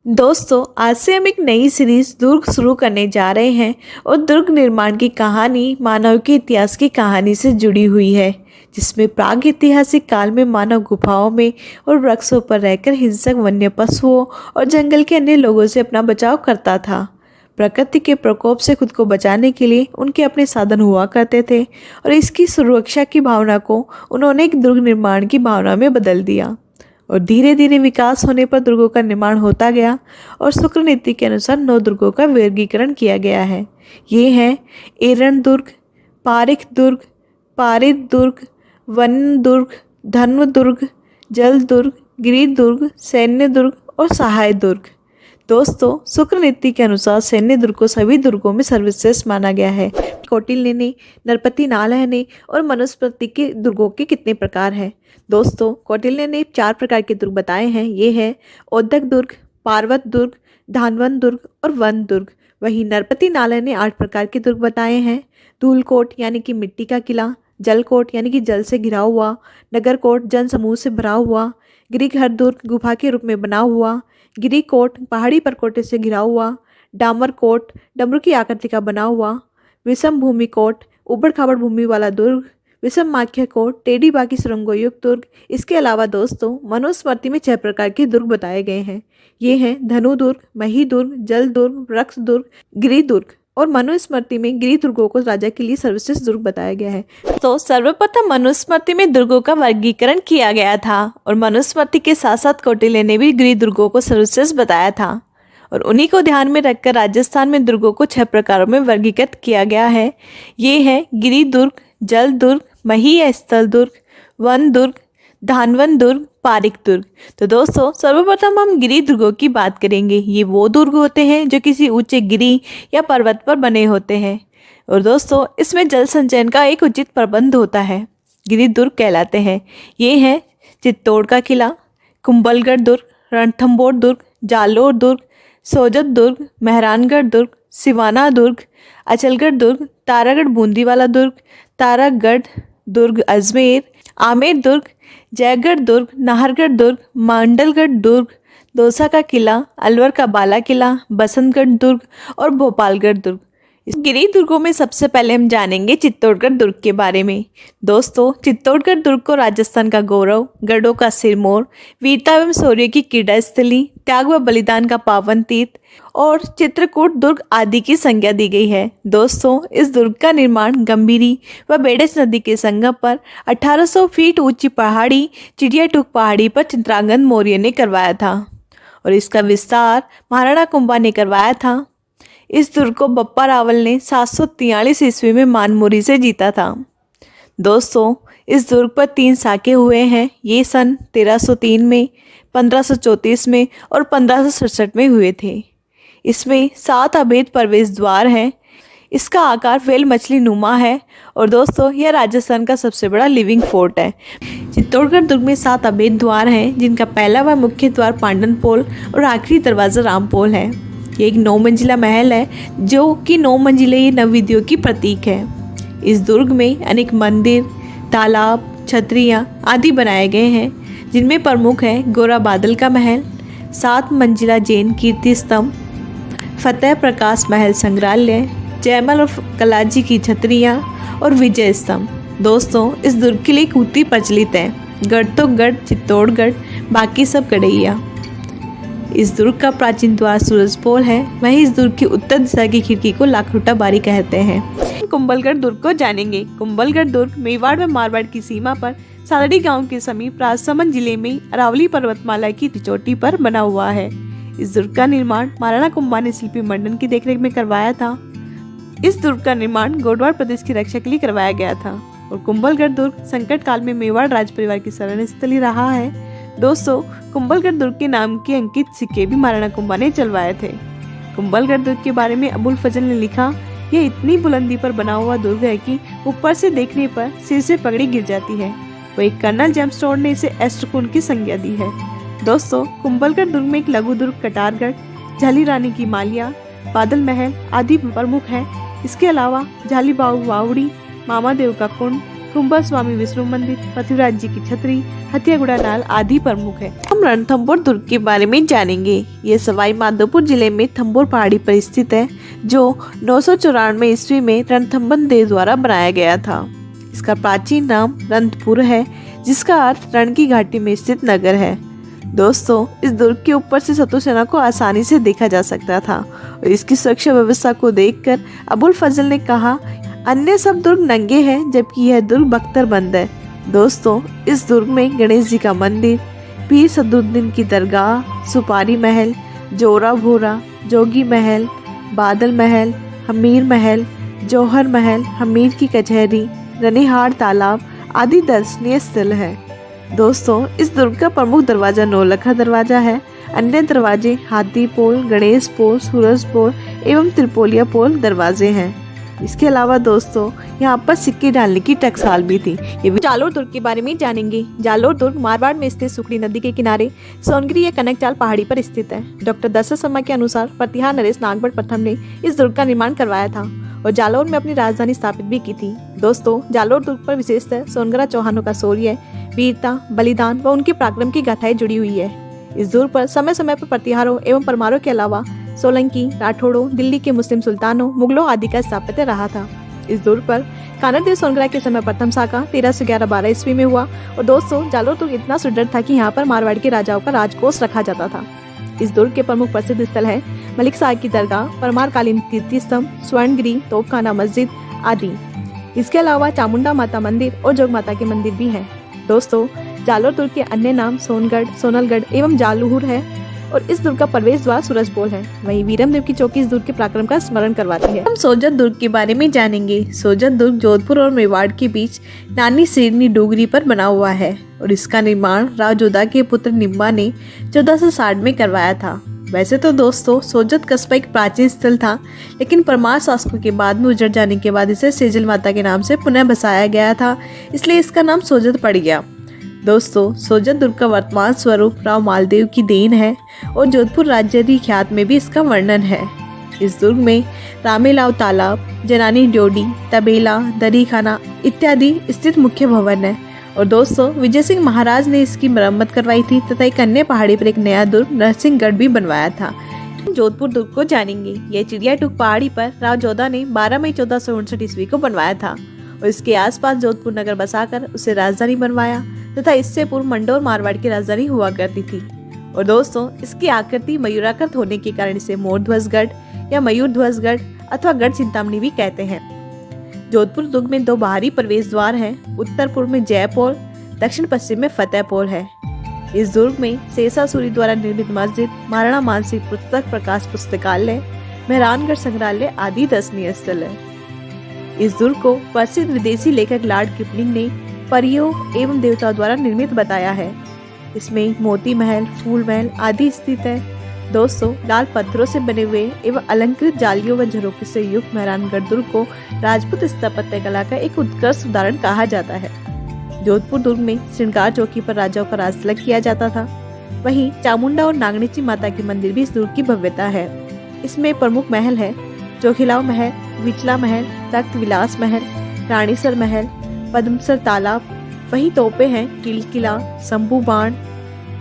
दोस्तों, आज से हम एक नई सीरीज दुर्ग शुरू करने जा रहे हैं और दुर्ग निर्माण की कहानी मानव के इतिहास की कहानी से जुड़ी हुई है, जिसमें प्रागैतिहासिक काल में मानव गुफाओं में और वृक्षों पर रहकर हिंसक वन्य पशुओं और जंगल के अन्य लोगों से अपना बचाव करता था। प्रकृति के प्रकोप से खुद को बचाने के लिए उनके अपने साधन हुआ करते थे और इसकी सुरक्षा की भावना को उन्होंने एक दुर्ग निर्माण की भावना में बदल दिया और धीरे धीरे विकास होने पर दुर्गों का निर्माण होता गया और शुक्र नीति के अनुसार 9 दुर्गों का वर्गीकरण किया गया है। ये हैं एरण दुर्ग, पारिक दुर्ग, पारित दुर्ग, वन दुर्ग, धर्म दुर्ग, जल दुर्ग, गिरि दुर्ग, सैन्य दुर्ग और सहाय दुर्ग। दोस्तों, शुक्र नीति के अनुसार सैन्य दुर्ग को सभी दुर्गों में सर्वश्रेष्ठ माना गया है। कौटिल्य ने, नरपति नालह ने और मनुस्मृति के दुर्गों के कितने प्रकार हैं? दोस्तों, कौटिल्य ने 4 प्रकार के दुर्ग बताए हैं। ये है औदक दुर्ग, पार्वत दुर्ग, धानवन दुर्ग और वन दुर्ग। वहीं नरपति नालह ने 8 प्रकार के दुर्ग बताए हैं। धूलकोट यानी कि मिट्टी का किला, जलकोट यानी कि जल से घिरा हुआ, नगरकोट जन समूह से भरा हुआ, गिरिघर दुर्ग गुफा के रूप में बना हुआ, गिरिकोट पहाड़ी पर कोटे से घिरा हुआ, डामर कोट डमरू की आकृति का बना हुआ, विषम भूमि कोट उबड़ खाबड़ भूमि वाला दुर्ग, विषम माख्य कोट टेढ़ी बाकी सुरंगों युक्त दुर्ग। इसके अलावा दोस्तों, मनुस्मृति में 6 प्रकार के दुर्ग बताए गए हैं। ये हैं धनु दुर्ग, मही दुर्ग, जल दुर्ग, वृक्ष दुर्ग, गिरि दुर्ग। और मनुस्मृति में गिरि दुर्गों को राजा के लिए सर्वश्रेष्ठ दुर्ग बताया गया है। तो सर्वप्रथम मनुस्मृति में दुर्गों का वर्गीकरण किया गया था और मनुस्मृति के साथ साथ कौटिल्य ने भी गिरि दुर्गों को सर्वश्रेष्ठ बताया था और उन्हीं को ध्यान में रखकर राजस्थान में दुर्गों को 6 प्रकारों में वर्गीकृत किया गया है। ये है गिरि दुर्ग, जल दुर्ग, मही या स्थल दुर्ग, वन दुर्ग, धानवन दुर्ग, पारिक दुर्ग। तो दोस्तों, सर्वप्रथम हम गिरि दुर्गों की बात करेंगे। ये वो दुर्ग होते हैं जो किसी ऊंचे गिरि या पर्वत पर बने होते हैं और दोस्तों, इसमें जल संचयन का एक उचित प्रबंध होता है। गिरि दुर्ग कहलाते हैं। ये हैं चित्तौड़ का किला, कुंभलगढ़ दुर्ग, रणथंभौर दुर्ग, जालोर दुर्ग, सोजत दुर्ग, मेहरानगढ़ दुर्ग, सिवाना दुर्ग, अचलगढ़ दुर्ग, तारागढ़ बूंदीवाला दुर्ग, तारागढ़ दुर्ग अजमेर, आमेर दुर्ग, जयगढ़ दुर्ग, नाहरगढ़ दुर्ग, मांडलगढ़ दुर्ग, दौसा का किला, अलवर का बाला किला, बसंतगढ़ दुर्ग और भोपालगढ़ दुर्ग। इस गिरि दुर्गों में सबसे पहले हम जानेंगे चित्तौड़गढ़ दुर्ग के बारे में। दोस्तों, चित्तौड़गढ़ दुर्ग को राजस्थान का गौरव, गढ़ों का सिरमौर, वीरता एवं शौर्य की क्रीड़ा स्थली, त्याग व बलिदान का पावन तीर्थ और चित्रकूट दुर्ग आदि की संज्ञा दी गई है। दोस्तों, इस दुर्ग का निर्माण गंभीरी व बेडज नदी के संगम पर 1800 फीट ऊंची पहाड़ी चिड़ियाटूक पहाड़ी पर चित्रांगन मौर्य ने करवाया था और इसका विस्तार महाराणा कुंभा ने करवाया था। इस दुर्ग को बप्पा रावल ने 743 ईस्वी में मानमुरी से जीता था। दोस्तों, इस दुर्ग पर 3 साके हुए हैं। ये सन 1303 में, 1534 में और 1567 में हुए थे। इसमें 7 अभेद प्रवेश द्वार हैं। इसका आकार व्हेल मछली नुमा है और दोस्तों, यह राजस्थान का सबसे बड़ा लिविंग फोर्ट है। चित्तौड़गढ़ दुर्ग में 7 अभेद द्वार हैं, जिनका पहला व मुख्य द्वार पांडन पोल और आखिरी दरवाजा रामपोल है। ये एक 9 मंजिला महल है, जो कि 9 मंजिले ये नवविधियों की प्रतीक है। इस दुर्ग में अनेक मंदिर, तालाब, छतरियाँ आदि बनाए गए हैं, जिनमें प्रमुख है गोरा बादल का महल, 7 मंजिला जैन कीर्ति स्तंभ, फतेह प्रकाश महल संग्रहालय, जयमल और कलाजी की छतरियाँ और विजय स्तंभ। दोस्तों, इस दुर्ग के लिए कूती प्रचलित है। गढ़ तो गढ़ चित्तौड़गढ़, बाकी सब गढ़ैया। इस दुर्ग का प्राचीन द्वार सूरजपोल है। वहीं इस दुर्ग की उत्तर दिशा की खिड़की को लाखोटा बारी कहते हैं। कुंभलगढ़ दुर्ग को जानेंगे। कुंभलगढ़ दुर्ग मेवाड़ व मारवाड़ की सीमा पर सादड़ी गांव के समीप राजसमंद जिले में अरावली पर्वतमाला की चोटी पर बना हुआ है। इस दुर्ग का निर्माण महाराणा कुंभा ने शिल्पी मंडन की देखरेख में करवाया था। इस दुर्ग का निर्माण गोडवाड़ प्रदेश की रक्षा के लिए करवाया गया था और कुंभलगढ़ दुर्ग संकट काल में मेवाड़ राज परिवार की शरण स्थली रहा है। दोस्तों, कुंभलगढ़ दुर्ग के नाम के अंकित सिक्के भी महाराणा कुंभा ने चलवाए थे। कुंभलगढ़ दुर्ग के बारे में अबुल फजल ने लिखा, यह इतनी बुलंदी पर बना हुआ दुर्ग है कि ऊपर से देखने पर सिर से पगड़ी गिर जाती है। वही कर्नल जेम्स टॉड ने इसे एस्ट्रकुंड की संज्ञा दी है। दोस्तों, कुंभलगढ़ दुर्ग में एक लघु दुर्ग कटारगढ़, झाली रानी की मालिया, बादल महल आदि प्रमुख है। इसके अलावा झाली बाऊ वावड़ी, मामा देव का कुंड, कुंभस्वामी विष्णु मंदिर, पृथ्वीराज जी की छतरी, हथियागुड़ा नाल आदि प्रमुख है। हम रणथंभौर दुर्ग के बारे में जानेंगे। ये सवाई माधोपुर जिले में थंभौर पहाड़ी पर स्थित है, जो 994 ईस्वी में रणथंभौर देव द्वारा बनाया गया था। इसका प्राचीन नाम रणथंभौर है, जिसका अर्थ रण की घाटी में स्थित नगर है। दोस्तों, इस दुर्ग के ऊपर से शत्रु सेना को आसानी से देखा जा सकता था और इसकी सुरक्षा व्यवस्था को देखकर अबुल फजल ने कहा, अन्य सब दुर्ग नंगे हैं जबकि यह दुर्ग बख्तर बंद है। दोस्तों, इस दुर्ग में गणेश जी का मंदिर, पीर सदरुद्दीन की दरगाह, सुपारी महल, जोरा भोरा, जोगी महल, बादल महल, हमीर महल, जौहर महल, हमीर की कचहरी, रनिहार तालाब आदि दर्शनीय स्थल है। दोस्तों, इस दुर्ग का प्रमुख दरवाजा नौलखा दरवाजा है। अन्य दरवाजे हाथी पोल, गणेश पोल, सूरज पोल एवं त्रिपोलिया पोल दरवाजे हैं। इसके अलावा दोस्तों, यहाँ पर सिक्के डालने की टकसाल भी थी। ये भी जालोर दुर्ग के बारे में जानेंगे। जालोर दुर्ग मारवाड़ में स्थित सुखड़ी नदी के किनारे सोनगिरी या कनकचाल पहाड़ी पर स्थित है। डॉक्टर दशरथ शर्मा के अनुसार प्रतिहार नरेश नागभट्ट प्रथम ने इस दुर्ग का निर्माण करवाया था और जालोर में अपनी राजधानी स्थापित भी की थी। दोस्तों, जालोर दुर्ग पर विशेषतः सोनगरा चौहानों का शौर्य, वीरता, बलिदान व उनके पराक्रम की गाथाएं जुड़ी हुई है। इस दुर्ग पर समय समय पर प्रतिहारों एवं परमारों के अलावा सोलंकी, राठौड़ों, दिल्ली के मुस्लिम सुल्तानों, मुगलों आदि का स्थापत्य रहा था। इस दुर्ग पर कानरदेव सोनगरा के समय प्रथम शाखा 1311-12 ईस्वी में हुआ और दोस्तों, जालोर दुर्ग इतना सुदृढ़ था कि यहाँ पर मारवाड़ के राजाओं का राजकोष रखा जाता था। इस दुर्ग के प्रमुख प्रसिद्ध स्थल है मलिक साहब की दरगाह, परमारकालीन कीर्ति स्तंभ, स्वर्णगिरी, तोपखाना मस्जिद आदि। इसके अलावा चामुंडा माता मंदिर और जोग माता के मंदिर भी हैं। दोस्तों, जालोर दुर्ग के अन्य नाम सोनगढ़, सोनलगढ़ एवं जालूर है और इस दुर्ग का प्रवेश द्वार सूरजपोल है। वहीं वीरमदेव की चौकी इस दुर्ग के पराक्रम का स्मरण करवाती है। हम सोजत दुर्ग के बारे में जानेंगे। सोजत दुर्ग जोधपुर और मेवाड़ के बीच नानी सिरनी डोगरी पर बना हुआ है और इसका निर्माण राव जोधा के पुत्र निम्बा ने 1460 में करवाया था। वैसे तो दोस्तों, सोजत कस्बा एक प्राचीन स्थल था, लेकिन परमार शासकों के बाद में उजड़ जाने के बाद इसे सेजल माता के नाम से पुनः बसाया गया था, इसलिए इसका नाम सोजत पड़ गया। दोस्तों, सोजत दुर्ग का वर्तमान स्वरूप राव मालदेव की देन है और जोधपुर राज्य ख्यात में भी इसका वर्णन है। इस दुर्ग में रामेलाव तालाब, जनानी ड्योढ़ी, तबेला, दरी खाना इत्यादि स्थित मुख्य भवन है और दोस्तों, विजय सिंह महाराज ने इसकी मरम्मत करवाई थी तथा एक अन्य पहाड़ी पर एक नया दुर्ग नरसिंहगढ़ भी बनवाया था। जोधपुर दुर्ग को जानेंगे। यह चिड़ियाटूक पहाड़ी पर राव जोधा ने 12 मई 1459 ईस्वी को बनवाया था और इसके आसपास जोधपुर नगर बसाकर उसे राजधानी बनवाया तथा इससे पूर्व मंडोर मारवाड़ की राजधानी हुआ करती थी। और दोस्तों, इसकी आकृति मयूराकृत होने के कारण इसे मोर ध्वजगढ़ या मयूर ध्वजगढ़ अथवा गढ़ चिंतामणि भी कहते हैं। जोधपुर दुर्ग में 2 बाहरी प्रवेश द्वार हैं। उत्तर पूर्व में जयपोल, दक्षिण पश्चिम में फतेहपोल है। इस दुर्ग में शेषासुरी द्वारा निर्मित मस्जिद, महाराणा मानसिंह पुस्तक प्रकाश पुस्तकालय, मेहरानगढ़ संग्रहालय आदि दर्शनीय स्थल है। इस दुर्ग को प्रसिद्ध विदेशी लेखक लॉर्ड किपलिंग ने परियों एवं देवताओं द्वारा निर्मित बताया है। इसमें मोती महल, फूल महल आदि स्थित है। दोस्तों, लाल पत्थरों से बने हुए एवं अलंकृत जालियों व झरोखे से युक्त मेहरानगढ़ दुर्ग को राजपूत स्थापत्य कला का एक उत्कृष्ट उदाहरण कहा जाता है। जोधपुर दुर्ग में श्रृंगार चौकी पर राजाओं का राज तिलक किया जाता था। वहीं चामुंडा और नागणेची माता के मंदिर भी इस दुर्ग की भव्यता है। इसमें प्रमुख महल है चोखिलाव महल, विचला महल, तख्त विलास महल, रानीसर महल, पद्मसर तालाब। वहीं तोपे हैं किलकिला, शंभू बाण,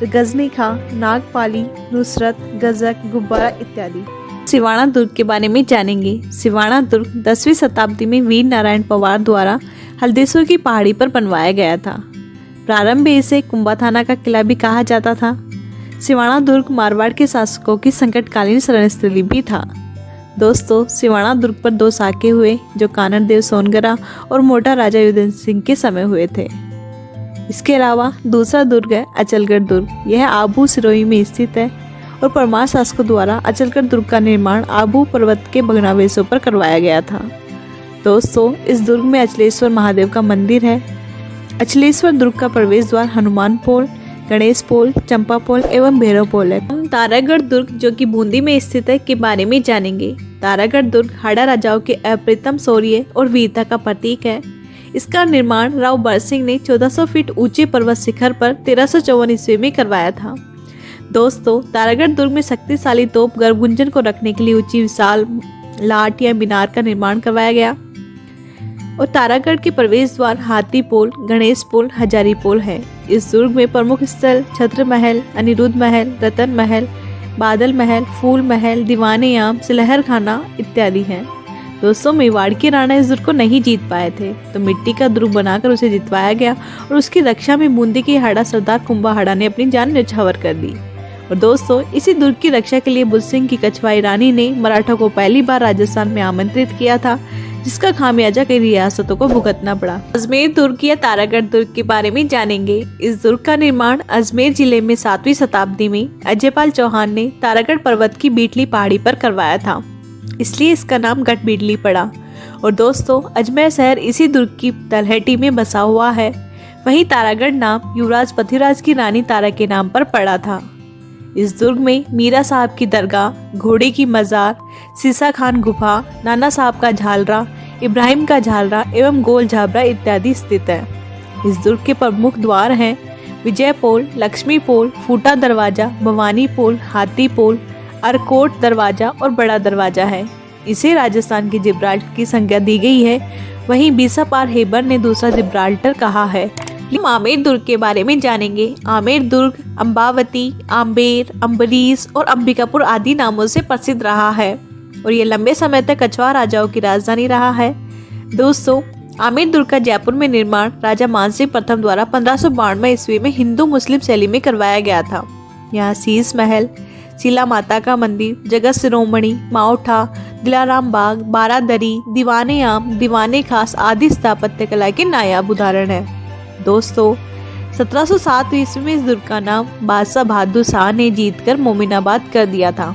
गजनी खां, नागपाली, नुसरत, गजक, गुब्बारा इत्यादि। सिवाना दुर्ग के बारे में जानेंगे। सिवाना दुर्ग 10वीं शताब्दी में वीर नारायण पवार द्वारा हल्देश्वर की पहाड़ी पर बनवाया गया था। प्रारंभ में इसे कुंभाथाना का किला भी कहा जाता था। सिवाना दुर्ग मारवाड़ के शासकों की संकटकालीन शरणस्थली भी था। दोस्तों, सिवाना दुर्ग पर 2 साके हुए जो कानरदेव सोनगरा और मोटा राजा युद्धन सिंह के समय हुए थे। इसके अलावा दूसरा दुर्ग है अचलगढ़ दुर्ग। यह आबू सिरोही में स्थित है और परमार शासकों द्वारा अचलगढ़ दुर्ग का निर्माण आबू पर्वत के भग्नावशेषों पर करवाया गया था। दोस्तों, इस दुर्ग में अचलेश्वर महादेव का मंदिर है। अचलेश्वर दुर्ग का प्रवेश द्वार हनुमान पोल, गणेश पोल, चंपा पोल एवं भैरव पोल है। हम तारागढ़ दुर्ग जो कि बूंदी में स्थित है के बारे में जानेंगे। तारागढ़ दुर्ग हाड़ा राजाओं के अप्रतिम शौर्य और वीरता का प्रतीक है। इसका निर्माण राव बरसिंह ने 1400 फीट ऊंचे पर्वत शिखर पर 1354 ईस्वी में करवाया था। दोस्तों, तारागढ़ दुर्ग में शक्तिशाली तोप गर्भगुंजन को रखने के लिए ऊंची विशाल लाट या मीनार का निर्माण करवाया गया। और तारागढ़ के प्रवेश द्वार हाथी पोल, गणेश पोल, हजारी पोल है। इस दुर्ग में प्रमुख स्थल छत्र महल, अनिरुद्ध महल, रतन महल, बादल महल, फूल महल, दीवाने आम, सिलहर खाना इत्यादि हैं। दोस्तों, मेवाड़ के राणा इस दुर्ग को नहीं जीत पाए थे, तो मिट्टी का दुर्ग बनाकर उसे जितवाया गया और उसकी रक्षा में बूंदी के हाड़ा सरदार कुंभाहाड़ा ने अपनी जान न्यौछावर कर दी। और दोस्तों, इसी दुर्ग की रक्षा के लिए बुद्ध सिंह की कछवाई रानी ने मराठों को पहली बार राजस्थान में आमंत्रित किया था, जिसका खामियाजा कई रियासतों को भुगतना पड़ा। अजमेर दुर्ग या तारागढ़ दुर्ग के बारे में जानेंगे। इस दुर्ग का निर्माण अजमेर जिले में 7वीं शताब्दी में अजयपाल चौहान ने तारागढ़ पर्वत की बीटली पहाड़ी पर करवाया था, इसलिए इसका नाम गढ़बीटली पड़ा। और दोस्तों, अजमेर शहर इसी दुर्ग की तलहटी में बसा हुआ है। वहीं तारागढ़ नाम युवराज पृथ्वीराज की रानी तारा के नाम पर पड़ा था। इस दुर्ग में मीरा साहब की दरगाह, घोड़े की मजार, सीसा खान गुफा, नाना साहब का झालरा, इब्राहिम का झालरा एवं गोल झाबरा इत्यादि स्थित है। इस दुर्ग के प्रमुख द्वार हैं विजय पोल, लक्ष्मी पोल, फूटा दरवाजा, भवानी पोल, हाथी पोल, अरकोट दरवाजा और बड़ा दरवाजा है। इसे राजस्थान के जिब्राल्टर की संज्ञा दी गई है। वहीं बीसापार हेबर ने दूसरा जिब्राल्टर कहा है। हम आमेर दुर्ग के बारे में जानेंगे। आमेर दुर्ग अंबावती, आम्बेर, अम्बरीश और अंबिकापुर आदि नामों से प्रसिद्ध रहा है और ये लंबे समय तक कछवाहा राजाओं की राजधानी रहा है। दोस्तों, आमेर दुर्ग का जयपुर में निर्माण राजा मानसिंह प्रथम द्वारा 1592 ईस्वी में हिंदू मुस्लिम शैली में करवाया गया था। यहाँ शीश महल, शीला माता का मंदिर, जगत शिरोमणि, माओठा, दिलाराम बाग, बारादरी, दीवाने आम, दीवाने खास आदि स्थापत्य कला के नायाब उदाहरण है। दोस्तों, 1707 ईस्वी में इस दुर्ग का नाम बादशाह बहादुर शाह ने जीतकर मोमिनाबाद कर दिया था।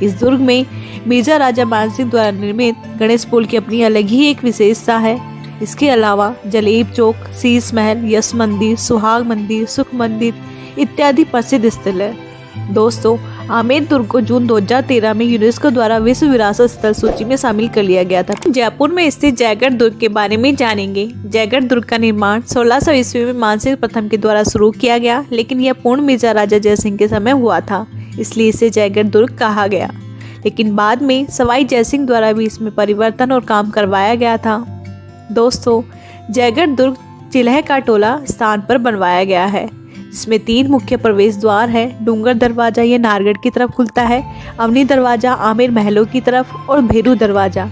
इस दुर्ग में मिर्जा राजा मानसिंह द्वारा निर्मित गणेश पोल की अपनी अलग ही एक विशेषता है। इसके अलावा जलेब चौक, शीश महल, यश मंदिर, सुहाग मंदिर, सुख मंदिर इत्यादि प्रसिद्ध स्थल है। दोस्तों, आमेर दुर्ग को जून 2013 में यूनेस्को द्वारा विश्व विरासत स्थल सूची में शामिल कर लिया गया था। जयपुर में स्थित जयगढ़ दुर्ग के बारे में जानेंगे। जयगढ़ दुर्ग का निर्माण 1600 ईस्वी में मानसिंह प्रथम के द्वारा शुरू किया गया, लेकिन यह पूर्ण मिर्जा राजा जयसिंह के समय हुआ था, इसलिए इसे जयगढ़ दुर्ग कहा गया। लेकिन बाद में सवाई जयसिंह द्वारा भी इसमें परिवर्तन और काम करवाया गया था। दोस्तों, जयगढ़ दुर्ग चिल्ह का टोला स्थान पर बनवाया गया है, जिसमें 3 मुख्य प्रवेश द्वार है। डूंगर दरवाजा ये नारगढ़ की तरफ खुलता है, अवनी दरवाजा आमेर महलों की तरफ और भेरू दरवाजा।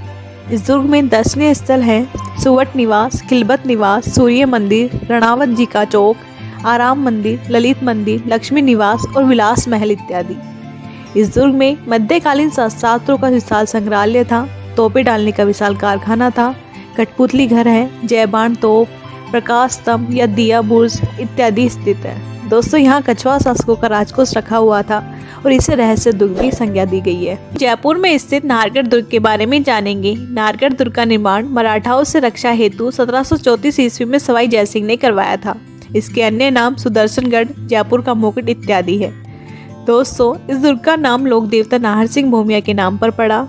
इस दुर्ग में दर्शनीय स्थल हैं सुवट निवास, खिलबत निवास, सूर्य मंदिर, रणावत जी का चौक, आराम मंदिर, ललित मंदिर, लक्ष्मी निवास और विलास महल इत्यादि। इस दुर्ग में मध्यकालीन शस्त्रास्त्रों का विशाल संग्रहालय था, तोपें डालने का विशाल कारखाना था, कठपुतली घर है, जयबान तोप, प्रकाश स्तंभ या दिया बुर्ज इत्यादि स्थित है। दोस्तों, यहाँ कछवाहा शासकों का राजकोष रखा हुआ था और इसे रहस्य दुर्ग की संज्ञा दी गई है। जयपुर में स्थित नाहरगढ़ दुर्ग के बारे में जानेंगे। नाहरगढ़ दुर्ग का निर्माण मराठाओं से रक्षा हेतु 1734 ईस्वी में सवाई जयसिंह ने करवाया था। इसके अन्य नाम सुदर्शनगढ़, जयपुर का मुकुट इत्यादि है। दोस्तों, इस दुर्ग का नाम लोक देवता नाहर सिंह भूमिया के नाम पर पड़ा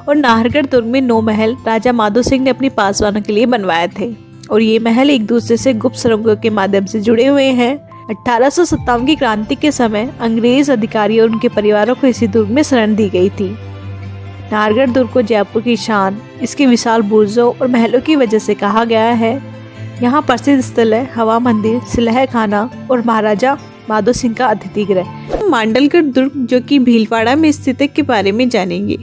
और नाहरगढ़ दुर्ग में 9 महल राजा माधो सिंह ने अपनी पासवानों के लिए बनवाए थे और ये महल एक दूसरे से गुप्त सुरंगों के माध्यम से जुड़े हुए हैं। 1857 की क्रांति के समय अंग्रेज अधिकारी और उनके परिवारों को इसी दुर्ग में शरण दी गई थी। नाहरगढ़ दुर्ग को जयपुर की शान इसके विशाल बुर्जों और महलों की वजह से कहा गया है। यहाँ प्रसिद्ध स्थल है हवा मंदिर, सिलह खाना और महाराजा माधो सिंह का अतिथि गृह। मांडलगढ़ दुर्ग जो कि भीलवाड़ा में स्थित है के बारे में जानेंगे।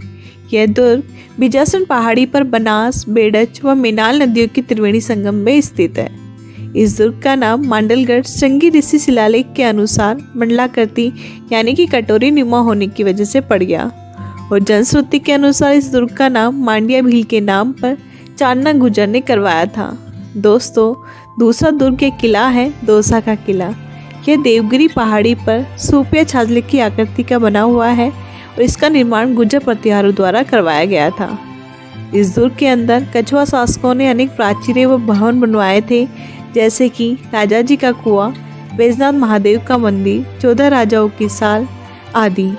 यह दुर्ग बिजासन पहाड़ी पर बनास, बेडच व मेनाल नदियों की त्रिवेणी संगम में स्थित है। इस दुर्ग का नाम मांडलगढ़ श्रृंगी ऋषि शिलालेख के अनुसार मंडलाकृति यानी कि कटोरी नुमा होने की वजह से पड़ गया और जनश्रुति के अनुसार इस दुर्ग का नाम मांडिया भील के नाम पर चांदना गुजर ने करवाया था। दोस्तों, दूसरा दुर्ग एक किला है दौसा का किला। यह देवगिरी पहाड़ी पर सूपिया छाजले की आकृति का बना हुआ है और इसका निर्माण गुर्जर प्रतिहारों द्वारा करवाया गया था। इस दुर्ग के अंदर कछवाहा शासकों ने अनेक प्राचीरें व भवन बनवाए थे, जैसे कि राजा जी का कुआं, बैजनाथ महादेव का मंदिर, 14 राजाओं की साल आदि।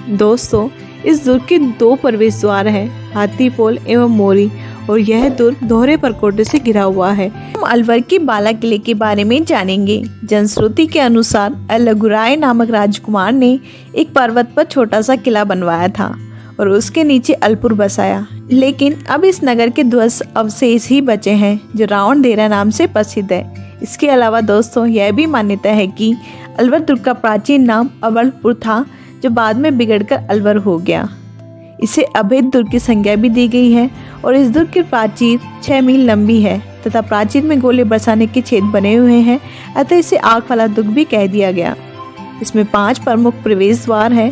दोस्तों, इस दुर्ग के 2 प्रवेश द्वार हैं, हाथी पोल एवं मोरी, और यह दुर्ग दोहरे परकोटे से घिरा हुआ है। हम अलवर के बाला किले के बारे में जानेंगे। जनश्रुति के अनुसार अलगुराय नामक राजकुमार ने एक पर्वत पर छोटा सा किला बनवाया था और उसके नीचे अलपुर बसाया। लेकिन अब इस नगर के ध्वस्त अवशेष ही बचे हैं जो रावण देरा नाम से प्रसिद्ध है। इसके अलावा दोस्तों यह भी मान्यता है कि अलवर दुर्ग का प्राचीन नाम अवलपुर था, जो बाद में बिगड़कर अलवर हो गया। इसे अभेद दुर्ग की संज्ञा भी दी गई है और इस दुर्ग की प्राचीर 6 मील लंबी है तथा प्राचीर में गोले बरसाने के छेद बने हुए हैं, अतः इसे आग वाला दुर्ग भी कह दिया गया। इसमें 5 प्रमुख प्रवेश द्वार है: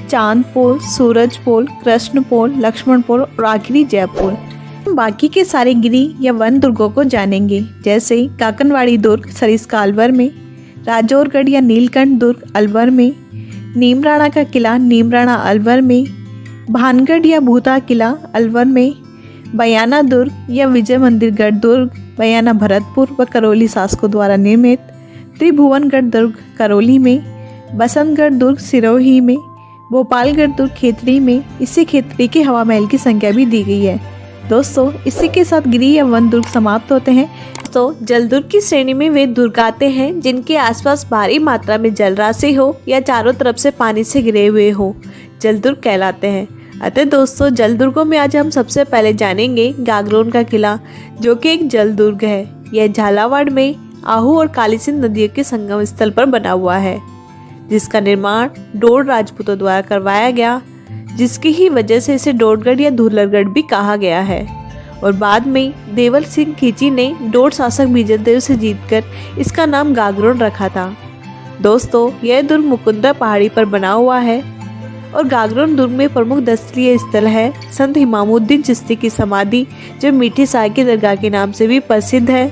चांद पोल, सूरज पोल, कृष्ण पोल, लक्ष्मण पोल और आखिरी जयपोल। बाकी के सारे गिरी या वन दुर्गों को जानेंगे, जैसे काकनवाड़ी दुर्ग सरिस्का अलवर में, राजौरगढ़ या नीलकंठ दुर्ग अलवर में, नीमराणा का किला नीमराणा अलवर में, भानगढ़ या भूता किला अलवर में, बयाना दुर्ग या विजय मंदिरगढ़ दुर्ग बयाना भरतपुर व करौली शासकों द्वारा निर्मित, त्रिभुवनगढ़ दुर्ग करौली में, बसंतगढ़ दुर्ग सिरोही में, भोपालगढ़ दुर्ग खेतड़ी में। इसे खेतड़ी के हवा महल की संख्या भी दी गई है। दोस्तों इसी के साथ गिरी या वन दुर्ग समाप्त होते हैं। तो जल दुर्ग की श्रेणी में वे दुर्ग आते हैं जिनके आसपास भारी मात्रा में जलराशि हो या चारों तरफ से पानी से घिरे हुए हो, जल दुर्ग कहलाते हैं। अतः दोस्तों जल दुर्गों में आज हम सबसे पहले जानेंगे गागरोन का किला, जो कि एक जल दुर्ग है। यह झालावाड़ में आहू और काली सिंध नदियों के संगम स्थल पर बना हुआ है, जिसका निर्माण डोड राजपूतों द्वारा करवाया गया, जिसकी ही वजह से इसे डोडगढ़ या धुलरगढ़ भी कहा गया है। और बाद में देवल सिंह खींची ने डोड शासक बीजलदेव से जीतकर इसका नाम गागरोन रखा था। दोस्तों यह दुर्ग मुकुंदरा पहाड़ी पर बना हुआ है और गागरोन दुर्ग में प्रमुख दर्शनीय स्थल है संत इमामुद्दीन चिश्ती की समाधि, जो मीठी साय की दरगाह के नाम से भी प्रसिद्ध है,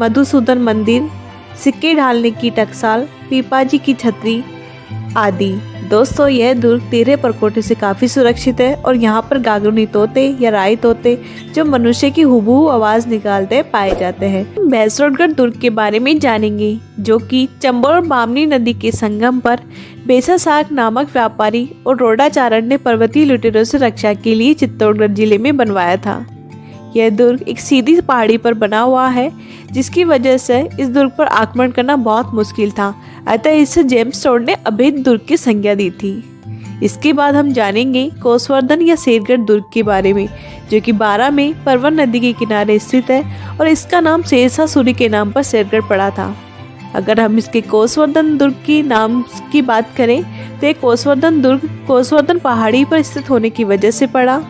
मधुसूदन मंदिर, सिक्के ढालने की टकसाल, पीपाजी की छतरी आदि। दोस्तों यह दुर्ग 13 परकोटे से काफ़ी सुरक्षित है और यहाँ पर गागरोनी तोते या राई तोते जो मनुष्य की हुबहू आवाज़ निकालते पाए जाते हैं। भैंसरोडगढ़ दुर्ग के बारे में जानेंगे, जो कि चंबल और बामनी नदी के संगम पर बेसा साग नामक व्यापारी और रोडाचारण ने पर्वतीय लुटेरों से रक्षा के लिए चित्तौड़गढ़ जिले में बनवाया था। यह दुर्ग एक सीधी पहाड़ी पर बना हुआ है, जिसकी वजह से इस दुर्ग पर आक्रमण करना बहुत मुश्किल था, अतः इसे जेम्स टोड ने अभेद दुर्ग की संज्ञा दी थी। इसके बाद हम जानेंगे कोसवर्धन या शेरगढ़ दुर्ग के बारे में, जो कि 12 में परवन नदी के किनारे स्थित है और इसका नाम शेरशाह सूरी के नाम पर शेरगढ़ पड़ा था। अगर हम इसके कोसवर्धन दुर्ग की नाम की बात करें तो एक कोसवर्धन दुर्ग कोसवर्धन पहाड़ी पर स्थित होने की वजह से पड़ा।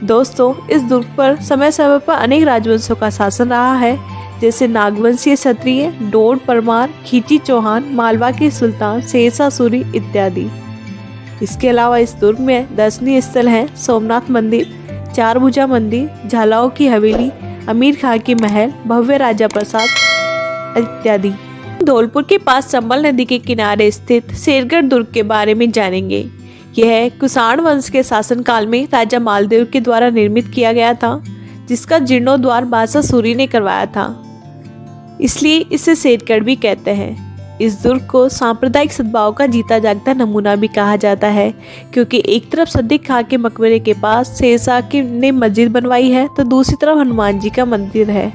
दोस्तों इस दुर्ग पर समय समय पर अनेक राजवंशों का शासन रहा है, जैसे नागवंशीय क्षत्रिय, डोड परमार, खींची चौहान, मालवा के सुल्तान, शेरशाह सूरी इत्यादि। इसके अलावा इस दुर्ग में दर्शनीय स्थल हैं सोमनाथ मंदिर, चारभुजा मंदिर, झालाओं की हवेली, अमीर खां की महल, भव्य राजा प्रसाद इत्यादि। धौलपुर के पास चंबल नदी के किनारे स्थित शेरगढ़ दुर्ग के बारे में जानेंगे। यह कुषाण वंश के शासनकाल में राजा मालदेव के द्वारा निर्मित किया गया था, जिसका जीर्णोद्वार बादशाह सूरी ने करवाया था, इसलिए इसे शेरगढ़ भी कहते हैं। इस दुर्ग को सांप्रदायिक सद्भाव का जीता जागता नमूना भी कहा जाता है, क्योंकि एक तरफ सद्दीक खां के मकबरे के पास शेरशाह ने मस्जिद बनवाई है तो दूसरी तरफ हनुमान जी का मंदिर है।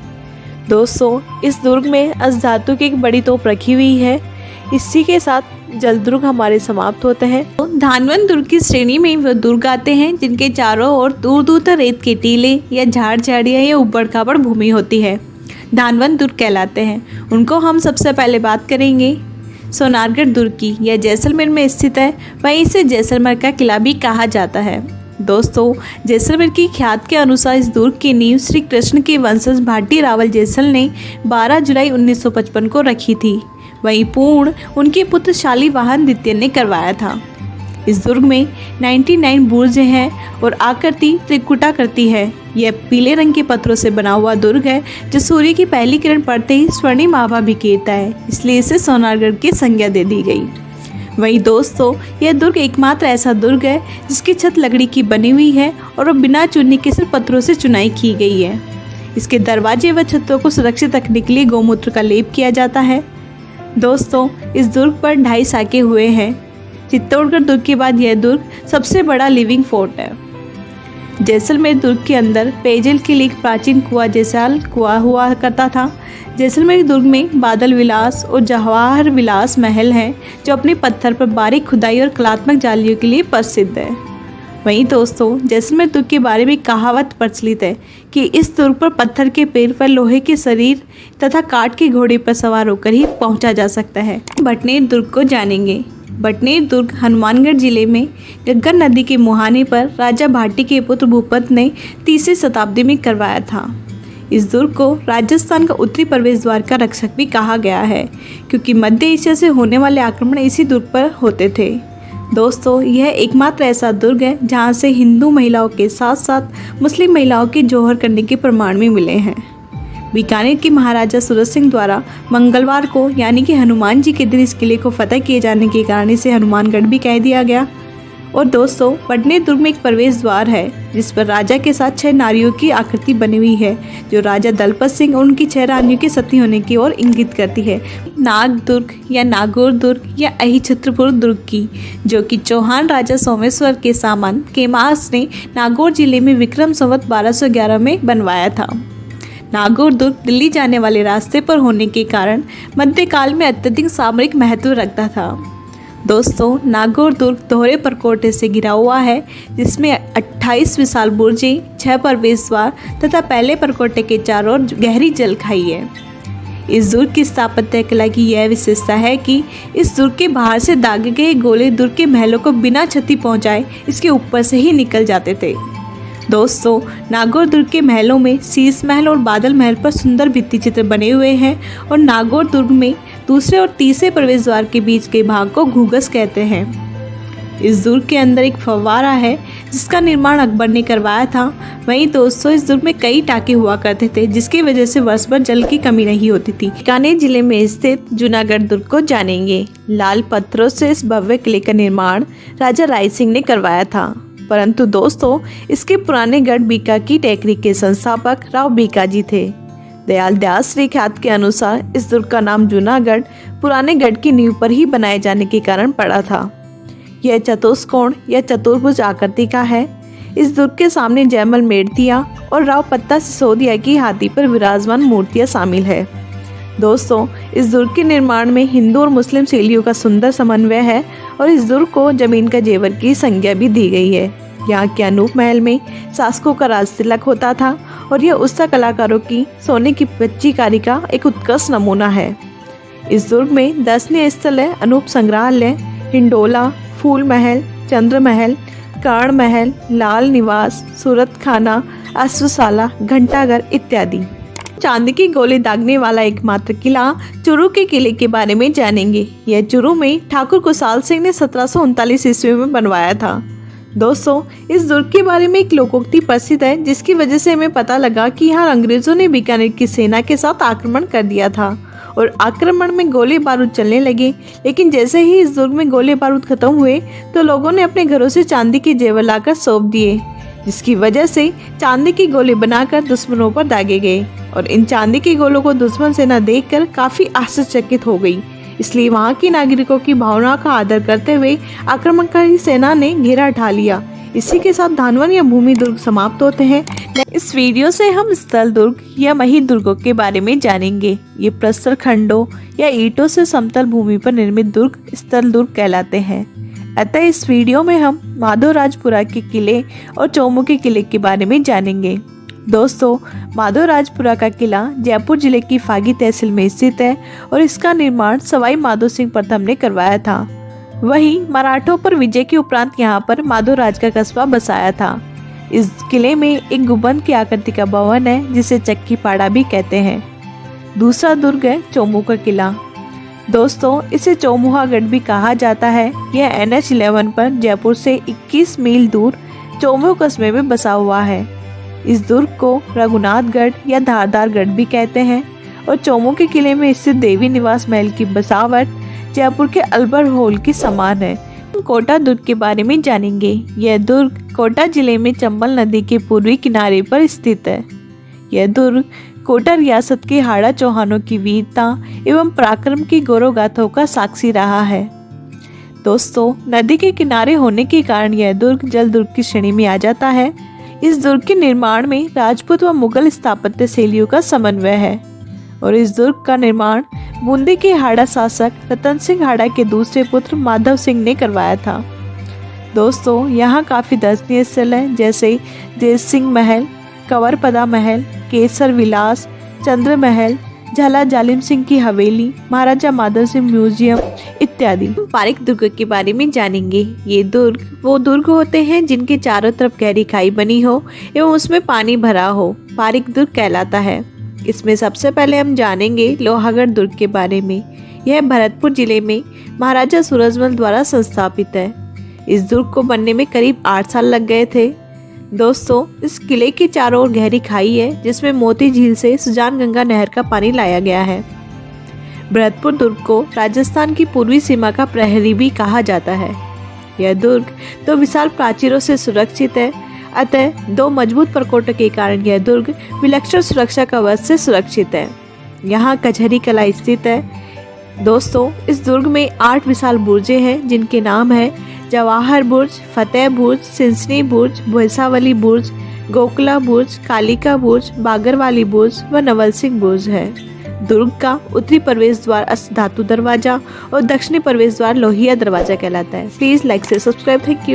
दोस्तों इस दुर्ग में अष्टधातु की एक बड़ी तोप रखी हुई है। इसी के साथ जल दुर्ग हमारे समाप्त होते हैं। तो धानवन दुर्ग की श्रेणी में वह दुर्ग आते हैं जिनके चारों ओर दूर दूर तक रेत के टीले या झाड़ झाड़ियाँ या उबड़ खाबड़ भूमि होती है, धानवन दुर्ग कहलाते हैं। उनको हम सबसे पहले बात करेंगे सोनारगढ़ दुर्ग की। यह जैसलमेर में स्थित है, वहीं इसे जैसलमेर का किला भी कहा जाता है। दोस्तों जैसलमेर की ख्यात के अनुसार इस दुर्ग की नींव श्री कृष्ण के वंशज भाटी रावल जैसल ने 12 जुलाई 1955 को रखी थी। वहीं पूर्ण उनके पुत्र शालीवाहन द्वितीय ने करवाया था। इस दुर्ग में 99 बुर्ज हैं और आकृति त्रिकुटाकृति है। यह पीले रंग के पत्थरों से बना हुआ दुर्ग है, जो सूर्य की पहली किरण पड़ते ही स्वर्णिम आभा बिखेरता है, इसलिए इसे सोनारगढ़ की संज्ञा दे दी गई। वहीं दोस्तों यह दुर्ग एकमात्र ऐसा दुर्ग है जिसकी छत लकड़ी की बनी हुई है और वो बिना चुनने के सिर्फ पत्थरों से चुनाई की गई है। इसके दरवाजे व छतों को सुरक्षित रखने के लिए गौमूत्र का लेप किया जाता है। दोस्तों इस दुर्ग पर 2.5 साके हुए हैं। चित्तौड़गढ़ दुर्ग के बाद यह दुर्ग सबसे बड़ा लिविंग फोर्ट है। जैसलमेर दुर्ग के अंदर पेयजल के लिए एक प्राचीन कुआं जैसाल कुआं हुआ करता था। जैसलमेर दुर्ग में बादल विलास और जवाहर विलास महल हैं, जो अपने पत्थर पर बारीक खुदाई और कलात्मक जालियों के लिए प्रसिद्ध है। वहीं दोस्तों, जैसलमेर दुर्ग के बारे में कहावत प्रचलित है कि इस दुर्ग पर पत्थर के पेड़ पर लोहे के शरीर तथा काठ के घोड़े पर सवार होकर ही पहुंचा जा सकता है। बटनेर दुर्ग को जानेंगे। बटनेर दुर्ग हनुमानगढ़ जिले में घग्गर नदी के मुहाने पर राजा भाटी के पुत्र भूपत ने 30वीं शताब्दी में करवाया था। इस दुर्ग को राजस्थान का उत्तरी प्रवेश द्वार का रक्षक भी कहा गया है, क्योंकि मध्य एशिया से होने वाले आक्रमण इसी दुर्ग पर होते थे। दोस्तों, यह एकमात्र ऐसा दुर्ग है जहां से हिंदू महिलाओं के साथ साथ मुस्लिम महिलाओं के जौहर करने के प्रमाण भी मिले हैं। बीकानेर के महाराजा सूरज सिंह द्वारा मंगलवार को यानी कि हनुमान जी के दिन इस किले को फतह किए जाने के कारण इसे हनुमानगढ़ भी कह दिया गया। और दोस्तों, बटनेर दुर्ग में एक प्रवेश द्वार है जिस पर राजा के साथ 6 नारियों की आकृति बनी हुई है, जो राजा दलपत सिंह और उनकी 6 रानियों के सती होने की ओर इंगित करती है। नाग दुर्ग या नागौर दुर्ग या अहिछत्रपुर दुर्ग की, जो कि चौहान राजा सोमेश्वर के सामंत केमास ने नागौर जिले में विक्रम संवत 1211 में बनवाया था। नागौर दुर्ग दिल्ली जाने वाले रास्ते पर होने के कारण मध्यकाल में अत्यधिक सामरिक महत्व रखता था। दोस्तों, नागौर दुर्ग दोहरे परकोटे से घिरा हुआ है, जिसमें 28 विशाल बुर्जें, 6 प्रवेश द्वार तथा पहले परकोटे के चारों ओर गहरी जल खाई है। इस दुर्ग की स्थापत्य कला की यह विशेषता है कि इस दुर्ग के बाहर से दागे गए गोले दुर्ग के महलों को बिना क्षति पहुंचाए इसके ऊपर से ही निकल जाते थे। दोस्तों, नागौर दुर्ग के महलों में शीश महल और बादल महल पर सुंदर भित्ति चित्र बने हुए हैं और नागौर दुर्ग में दूसरे और तीसरे प्रवेश द्वार के बीच के भाग को घूंघस कहते हैं। इस दुर्ग के अंदर एक फव्वारा है जिसका निर्माण अकबर ने करवाया था। वहीं दोस्तों, इस दुर्ग में कई टाँके हुआ करते थे जिसकी वजह से वर्ष भर जल की कमी नहीं होती थी। बीकानेर जिले में स्थित जूनागढ़ दुर्ग को जानेंगे। लाल पत्थरों से इस भव्य किले का निर्माण राजा राय सिंह ने करवाया था, परंतु दोस्तों, इसके पुराने गढ़ बीका की टेकरी के संस्थापक राव बीका जी थे। दयाल दास श्री ख्यात के अनुसार इस दुर्ग का नाम जूनागढ़ पुराने गढ़ की नींव पर ही बनाए जाने के कारण पड़ा था। यह चतुष्कोण या चतुर्भुज आकृति का है। इस दुर्ग के सामने जयमल मेड़तिया और राव पत्ता सिसोदिया की हाथी पर विराजमान मूर्तियां शामिल है। दोस्तों, इस दुर्ग के निर्माण में हिंदू और मुस्लिम शैलियों का सुंदर समन्वय है और इस दुर्ग को जमीन का जेवर की संज्ञा भी दी गई है। यहाँ के अनूप महल में शासकों का राज तिलक होता था और यह उस्ता कलाकारों की सोने की पच्चीकारी का एक उत्कृष्ट नमूना है। इस दुर्ग में दर्शनीय स्थल है अनूप संग्रहालय, हिंडोला, फूल महल, चंद्र महल, कर्ण महल, लाल निवास, सूरत खाना, अश्वशाला, घंटाघर इत्यादि। चांदी की गोली दागने वाला एकमात्र किला चूरू के किले के बारे में जानेंगे। यह चूरू में ठाकुर कुशाल सिंह ने 1739 ईस्वी में बनवाया था। दोस्तों, इस दुर्ग के बारे में एक लोकोक्ति प्रसिद्ध है जिसकी वजह से हमें पता लगा कि यहाँ अंग्रेजों ने बीकानेर की सेना के साथ आक्रमण कर दिया था और आक्रमण में गोले बारूद चलने लगे। लेकिन जैसे ही इस दुर्ग में गोले बारूद खत्म हुए तो लोगों ने अपने घरों से चांदी के जेवर लाकर सौंप दिए, जिसकी वजह से चांदी की गोले बनाकर दुश्मनों पर दागे गए और इन चांदी के गोलों को दुश्मन सेना देखकर काफी आश्चर्यचकित हो गई। इसलिए वहां के नागरिकों की भावनाओं का आदर करते हुए आक्रमणकारी सेना ने घेरा ढा लिया। इसी के साथ धानवन या भूमि दुर्ग समाप्त होते हैं। इस वीडियो से हम स्थल दुर्ग या मही दुर्गों के बारे में जानेंगे। ये प्रस्तर खंडों या ईंटों से समतल भूमि पर निर्मित दुर्ग स्थल दुर्ग कहलाते हैं। अतः इस वीडियो में हम माधोराजपुरा के किले और चौमुखी किले के बारे में जानेंगे। दोस्तों, माधोराजपुरा का किला जयपुर जिले की फागी तहसील में स्थित है और इसका निर्माण सवाई माधो सिंह प्रथम ने करवाया था। वहीं मराठों पर विजय के उपरांत यहाँ पर माधोराज का कस्बा बसाया था। इस किले में एक गुंबद की आकृति का भवन है जिसे चक्की पाड़ा भी कहते हैं। दूसरा दुर्ग है चौमुखा किला। दोस्तों, इसे चौमुखागढ़ भी कहा जाता है। यह NH11 पर जयपुर से 21 मील दूर चौमुख कस्बे में बसा हुआ है। इस दुर्ग को रघुनाथगढ़ या धारदारगढ़ भी कहते हैं और चौमुखी किले में स्थित देवी निवास महल की बसावट जयपुर के अल्बर्ट हॉल के समान है। कोटा दुर्ग के बारे में जानेंगे। यह दुर्ग कोटा जिले में चंबल नदी के पूर्वी किनारे पर स्थित है। यह दुर्ग कोटा रियासत के हाड़ा चौहानों की वीरता एवं पराक्रम की गौरव गाथाओं का साक्षी रहा है। दोस्तों, नदी के किनारे होने के कारण यह दुर्ग जल दुर्ग की श्रेणी में आ जाता है। इस दुर्ग के निर्माण में राजपूत व मुगल स्थापत्य शैलियों का समन्वय है और इस दुर्ग का निर्माण बूंदी के हाड़ा शासक रतन सिंह हाड़ा के दूसरे पुत्र माधव सिंह ने करवाया था। दोस्तों यहाँ काफ़ी दर्शनीय स्थल है, जैसे देव सिंह महल, कंवरपदा महल, केसर विलास, चंद्र महल, झाला जालिम सिंह की हवेली, महाराजा माधव सिंह म्यूजियम इत्यादि। पारीक दुर्ग के बारे में जानेंगे। ये दुर्ग वो दुर्ग होते हैं जिनके चारों तरफ गहरी खाई बनी हो एवं उसमें पानी भरा हो, पारीक दुर्ग कहलाता है। इसमें सबसे पहले हम जानेंगे लोहागढ़ दुर्ग के बारे में। यह भरतपुर जिले में महाराजा सूरजमल द्वारा संस्थापित है। इस दुर्ग को बनने में करीब 8 साल लग गए थे। दोस्तों, इस किले के चारों ओर गहरी खाई है जिसमें मोती झील से सुजान गंगा नहर का पानी लाया गया है। भरतपुर दुर्ग को राजस्थान की पूर्वी सीमा का प्रहरी भी कहा जाता है। यह दुर्ग 2 विशाल प्राचीरों से सुरक्षित है, अतः 2 मजबूत प्रकोष्ठों के कारण यह दुर्ग विलक्षण सुरक्षा कवच से सुरक्षित है। यहाँ कचहरी कला स्थित है। दोस्तों, इस दुर्ग में 8 विशाल बुर्जें हैं जिनके नाम है जवाहर बुर्ज, फतेह बुर्ज, सिंसनी बुर्ज, भैंसावली बुर्ज, गोकला बुर्ज, कालिका बुर्ज, बागरवाली बुर्ज व नवल सिंह बुर्ज है। दुर्ग का उत्तरी प्रवेश द्वार अष्टधातु दरवाजा और दक्षिणी प्रवेश द्वार लोहिया दरवाजा कहलाता है। प्लीज लाइक से सब्सक्राइब। Thank you.